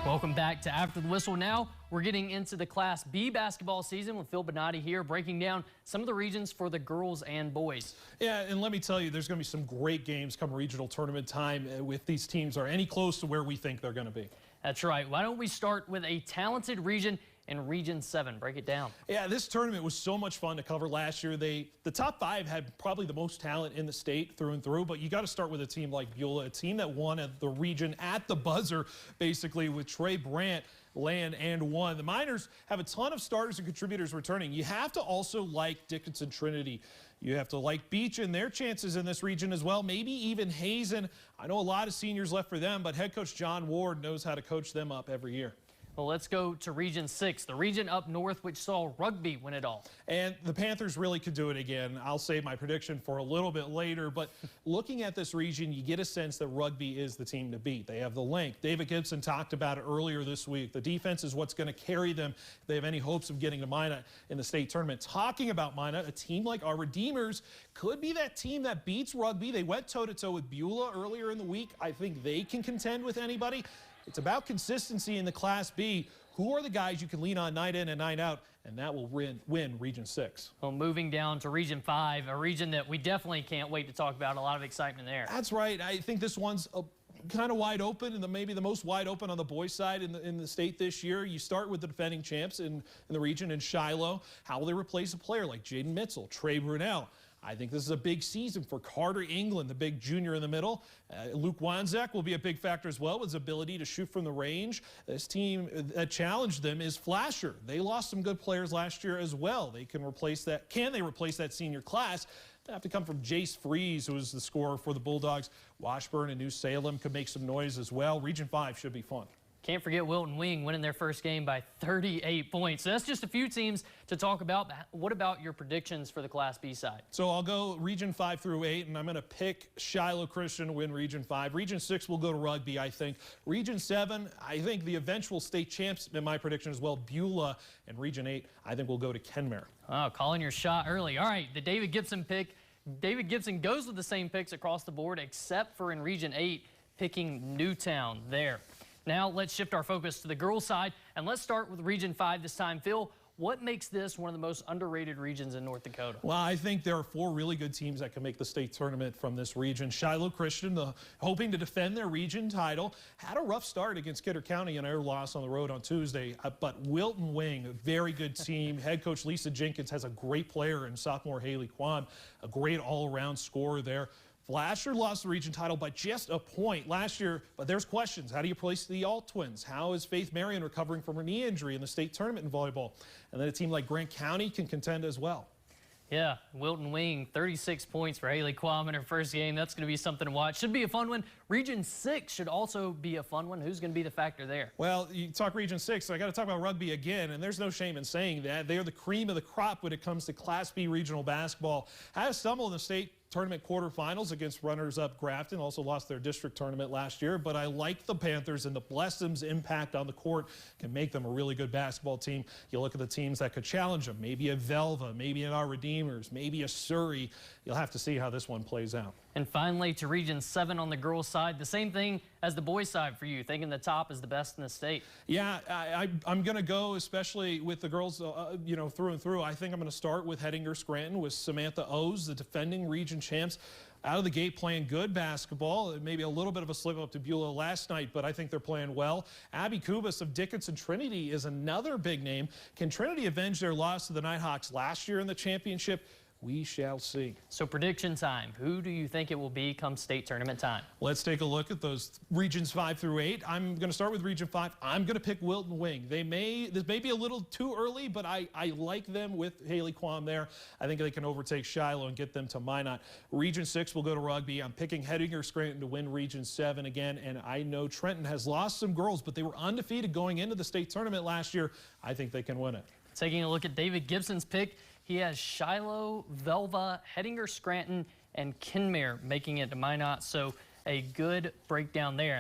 Welcome back to After the Whistle. Now we're getting into the Class B basketball season with Phil Bonatti here breaking down some of the regions for the girls and boys. Yeah, and let me tell you, there's going to be some great games come regional tournament time if these teams are any close to where we think they're going to be. That's right. Why don't we start with a talented region in Region 7? Break it down. Yeah, this tournament was so much fun to cover last year. The top 5 had probably the most talent in the state through and through, but you got to start with a team like Beulah, a team that won at the region at the buzzer, basically, with Trey Brandt, land and one. The Miners have a ton of starters and contributors returning. You have to also like Dickinson Trinity. You have to like Beach and their chances in this region as well. Maybe even Hazen. I know a lot of seniors left for them, but head coach John Ward knows how to coach them up every year. Well, let's go to Region 6, the region up north which saw rugby win it all. And the Panthers really could do it again. I'll save my prediction for a little bit later, but looking at this region, you get a sense that rugby is the team to beat. They have the length. David Gibson talked about it earlier this week. The defense is what's going to carry them if they have any hopes of getting to Minot in the state tournament. Talking about Minot, a team like our Redeemers could be that team that beats rugby. They went toe-to-toe with Beulah earlier in the week. I think they can contend with anybody. It's about consistency in the Class B. Who are the guys you can lean on night in and night out, and that will win Region 6. Well, moving down to Region 5, a region that we definitely can't wait to talk about. A lot of excitement there. That's right. I think this one's kind of wide open, and maybe the most wide open on the boys' side in the state this year. You start with the defending champs in the region in Shiloh. How will they replace a player like Jaden Mitzel, Trey Brunel? I think this is a big season for Carter England, the big junior in the middle. Luke Wanzek will be a big factor as well with his ability to shoot from the range. This team that challenged them is Flasher. They lost some good players last year as well. They can replace that. Can they replace that senior class? They have to come from Jace Freeze, who is the scorer for the Bulldogs. Washburn and New Salem could make some noise as well. Region 5 should be fun. Can't forget Wilton Wing winning their first game by 38 points. So that's just a few teams to talk about. What about your predictions for the Class B side? So I'll go Region 5 through 8, and I'm going to pick Shiloh Christian to win Region 5. Region 6 will go to rugby, I think. Region 7, I think the eventual state champs in my prediction as well, Beulah. And Region 8, I think will go to Kenmare. Oh, calling your shot early. All right, the David Gibson pick. David Gibson goes with the same picks across the board, except for in Region 8, picking Newtown there. Now let's shift our focus to the girls' side, and let's start with Region 5 this time. Phil, what makes this one of the most underrated regions in North Dakota? Well, I think there are 4 really good teams that can make the state tournament from this region. Shiloh Christian, hoping to defend their region title, had a rough start against Kidder County and their loss on the road on Tuesday. But Wilton Wing, a very good team. Head coach Lisa Jenkins has a great player in sophomore Haley Quam, a great all-around scorer there. Flasher lost the region title by just a point last year, but there's questions. How do you place the Alt Twins? How is Faith Marion recovering from her knee injury in the state tournament in volleyball? And then a team like Grant County can contend as well. Yeah, Wilton Wing, 36 points for Haley Quam in her first game. That's going to be something to watch. Should be a fun one. Region 6 should also be a fun one. Who's going to be the factor there? Well, you talk Region 6, so I got to talk about rugby again, and there's no shame in saying that. They are the cream of the crop when it comes to Class B regional basketball. Had a stumble in the state tournament quarterfinals against runners-up Grafton, also lost their district tournament last year, but I like the Panthers, and the Blessum's impact on the court can make them a really good basketball team. You look at the teams that could challenge them, maybe a Velva, maybe an Our Redeemers, maybe a Surrey. You'll have to see how this one plays out. And finally, to Region 7 on the girls' side, the same thing as the boys' side for you, thinking the top is the best in the state. Yeah, I'm going to go, especially with the girls, through and through. I think I'm going to start with Hettinger Scranton with Samantha O's, the defending region champs, out of the gate playing good basketball. Maybe a little bit of a slip up to Beulah last night, but I think they're playing well. Abby Kubas of Dickinson Trinity is another big name. Can Trinity avenge their loss to the Nighthawks last year in the championship? We shall see. So prediction time. Who do you think it will be come state tournament time? Let's take a look at those regions 5 through 8. I'm going to start with Region 5. I'm going to pick Wilton Wing. This may be a little too early, but I like them with Haley Quam there. I think they can overtake Shiloh and get them to Minot. Region 6 will go to rugby. I'm picking Hettinger Scranton to win Region 7 again, and I know Trenton has lost some girls, but they were undefeated going into the state tournament last year. I think they can win it. Taking a look at David Gibson's pick, he has Shiloh, Velva, Hettinger Scranton, and Kenmare making it to Minot. So a good breakdown there.